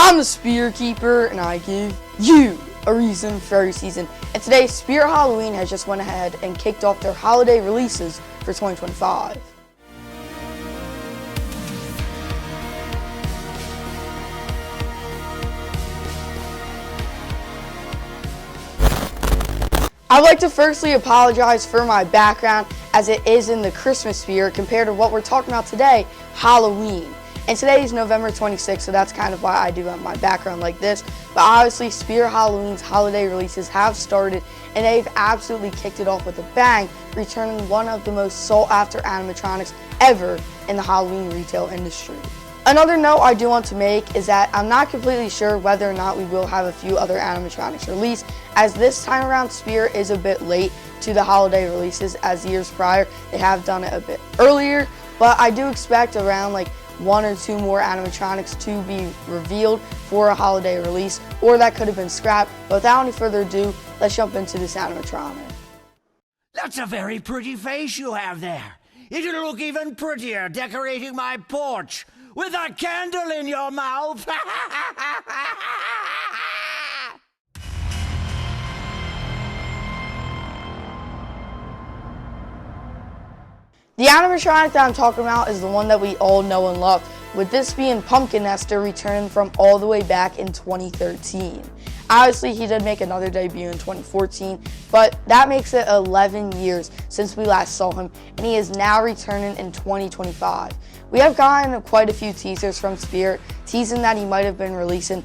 I'm the Spirit Keeper, and I give you a reason for every season. And today, Spirit Halloween has just went ahead and kicked off their holiday releases for 2025. I'd like to firstly apologize for my background, as it is in the Christmas spirit compared to what we're talking about today, Halloween. And today is November 26th, so that's kind of why I do have my background like this. But obviously, Spirit Halloween's holiday releases have started, and they've absolutely kicked it off with a bang, returning one of the most sought-after animatronics ever in the Halloween retail industry. Another note I do want to make is that I'm not completely sure whether or not we will have a few other animatronics released, as this time around Spirit is a bit late to the holiday releases, as years prior they have done it a bit earlier. But I do expect around like 1 or 2 more animatronics to be revealed for a holiday release, or that could have been scrapped. But without any further ado, let's jump into this animatronic. That's a very pretty face you have there. It'll look even prettier decorating my porch with a candle in your mouth. The animatronic that I'm talking about is the one that we all know and love, with this being Pumpkin Nester, returning from all the way back in 2013. Obviously, he did make another debut in 2014, but that makes it 11 years since we last saw him, and he is now returning in 2025. We have gotten quite a few teasers from Spirit, teasing that he might have been releasing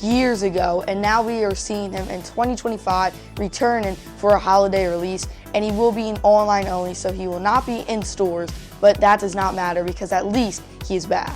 years ago, and now we are seeing him in 2025 returning for a holiday release, and he will be in online only, so he will not be in stores, but that does not matter because at least he is back.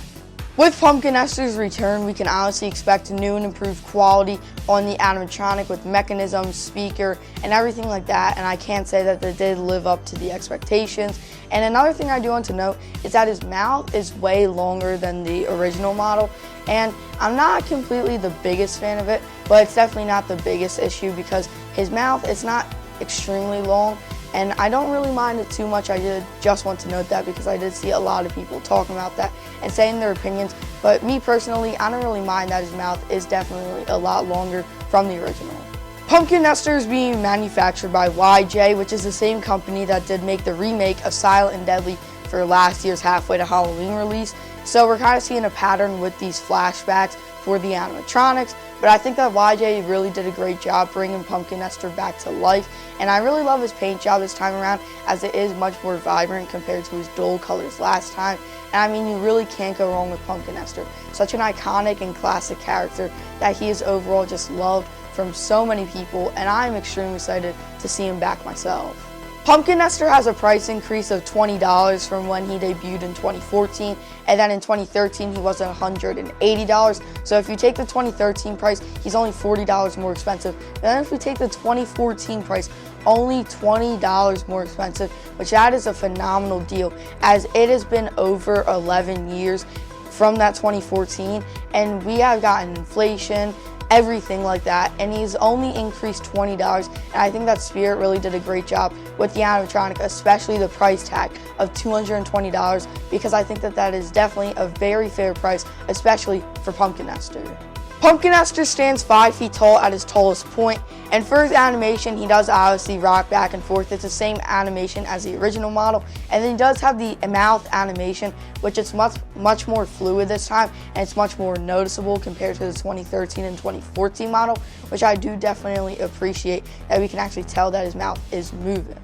With Pumpkin Nester's return, we can honestly expect new and improved quality on the animatronic with mechanisms, speaker, and everything like that, and I can't say that they did live up to the expectations. And another thing I do want to note is that his mouth is way longer than the original model, and I'm not completely the biggest fan of it, but it's definitely not the biggest issue because his mouth is not extremely long, and I don't really mind it too much. I did just want to note that because I did see a lot of people talking about that and saying their opinions, but me personally, I don't really mind that his mouth is definitely a lot longer from the original. Pumpkin Nester is being manufactured by YJ, which is the same company that did make the remake of Silent and Deadly for last year's Halfway to Halloween release. So we're kind of seeing a pattern with these flashbacks for the animatronics, but I think that YJ really did a great job bringing Pumpkin Nester back to life, and I really love his paint job this time around, as it is much more vibrant compared to his dull colors last time. And I mean, you really can't go wrong with Pumpkin Nester. Such an iconic and classic character that he is overall just loved from so many people, and I am extremely excited to see him back myself. Pumpkin Nester has a price increase of $20 from when he debuted in 2014, and then in 2013 he was $180. So if you take the 2013 price, he's only $40 more expensive. But then if we take the 2014 price, only $20 more expensive, which that is a phenomenal deal, as it has been over 11 years from that 2014, and we have gotten inflation, everything like that, and he's only increased $20, and I think that Spirit really did a great job with the animatronic, especially the price tag of $220, because I think that that is definitely a very fair price, especially for Pumpkin Nester. Pumpkin Nester stands 5 feet tall at his tallest point, and for his animation, he does obviously rock back and forth. It's the same animation as the original model, and then he does have the mouth animation, which is much more fluid this time, and it's much more noticeable compared to the 2013 and 2014 model, which I do definitely appreciate, that we can actually tell that his mouth is moving.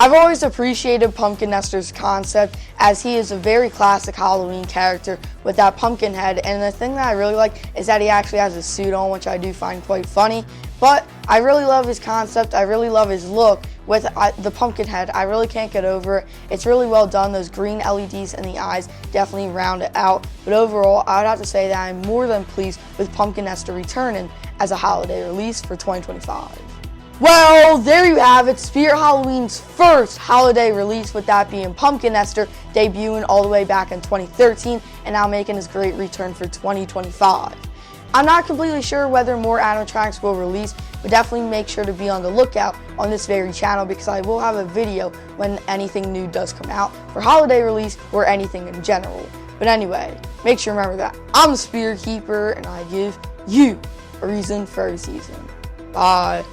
I've always appreciated Pumpkin Nester's concept, as he is a very classic Halloween character with that pumpkin head, and the thing that I really like is that he actually has a suit on, which I do find quite funny. But I really love his concept, I really love his look with the pumpkin head. I really can't get over it. It's really well done. Those green LEDs in the eyes definitely round it out. But overall, I would have to say that I'm more than pleased with Pumpkin Nester returning as a holiday release for 2025. Well, there you have it, Spirit Halloween's first holiday release, with that being Pumpkin Nester, debuting all the way back in 2013 and now making his great return for 2025. I'm not completely sure whether more animatronics will release, but definitely make sure to be on the lookout on this very channel, because I will have a video when anything new does come out for holiday release or anything in general. But anyway, make sure to remember that I'm the Spirit Keeper, and I give you a reason for a season. Bye.